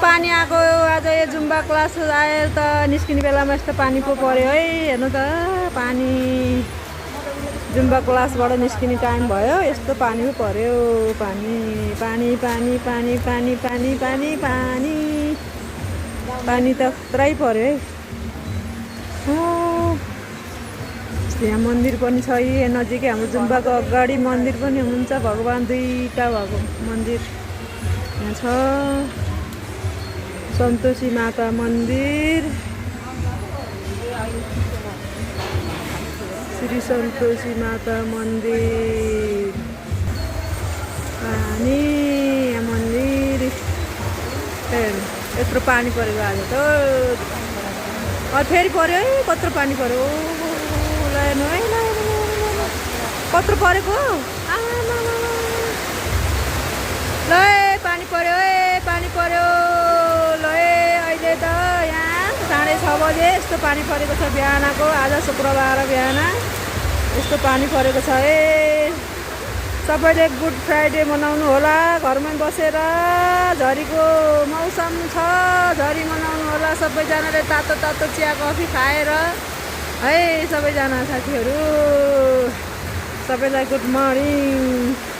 पानी आएको आज यो जुम्बा क्लास आएर त निस्किने बेलामा यस्तो पानी पो पर्यो है। हेर्नु त पानी जुम्बा क्लासबाट निस्किने टाइम भयो यस्तो पानी पो पर्यो। पानी पानी पानी पानी पानी पानी पानी पानी पानी त पुरै पर्यो है। यहाँ मन्दिर पनि छ यहाँ नजिकै हाम्रो जुम्बाको अगाडि मन्दिर पनि हुन्छ। भगवान् दुईटा भएको मन्दिर यहाँ छ। सन्तोषी माता मन्दिर श्री सन्तोषी माता मन्दिर पानी यहाँ मन्दिर यत्रो पानी परेको आज त फेरि पर्यो है। कत्रो पानी पर्यो हेर्नु है कत्रो परेको ल पानी पर्यो है पानी पर्यो ल अहिले त यहाँ 6:30 बजे यस्तो पानी परेको छ बिहानको। आज शुक्रबार बिहान यस्तो पानी परेको छ है। सबैले गुड फ्राइडे मनाउनु होला घरमै बसेर। झरीको मौसम छ झरी मनाउनु होला सबैजनाले तातो तातो चिया कफी खाएर है। सबैजना साथीहरू सबैलाई गुड मर्निङ।